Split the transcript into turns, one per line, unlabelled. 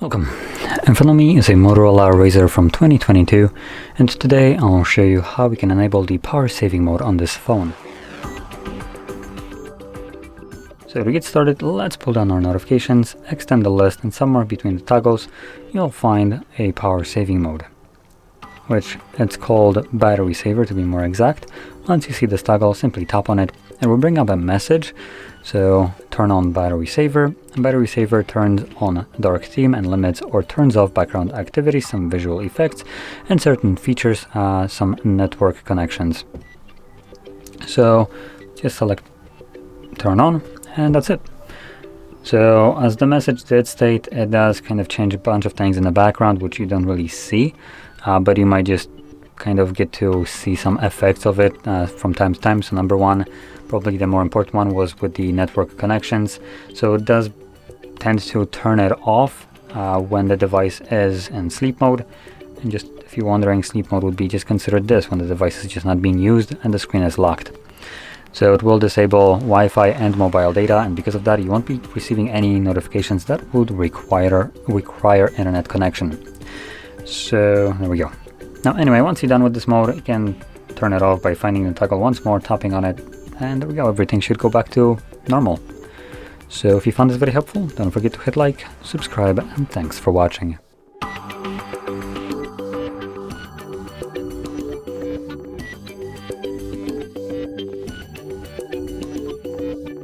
Welcome. In front of me is a Motorola Razr from 2022, and today I'll show you how we can enable the power saving mode on this phone. So to get started, let's pull down our notifications, extend the list, and somewhere between the toggles you'll find a power saving mode, which it's called battery saver to be more exact. Once you see this toggle, simply tap on it. It will bring up a message. So turn on battery saver. Battery saver turns on dark theme and limits or turns off background activity, some visual effects, and certain features, some network connections. So just select turn on, and that's it. So as the message did state, it does kind of change a bunch of things in the background, which you don't really see, but you might just kind of get to see some effects of it from time to time. So number one, probably the more important one, was with the network connections. So it does tend to turn it off when the device is in sleep mode. And just if you're wondering, sleep mode would be just consider this when the device is just not being used and the screen is locked. So it will disable Wi-Fi and mobile data, and because of that you won't be receiving any notifications that would require internet connection. So there we go. Now anyway, once you're done with this mode, you can turn it off by finding the toggle once more, tapping on it, and there we go, everything should go back to normal. So if you found this very helpful, don't forget to hit like, subscribe, and thanks for watching.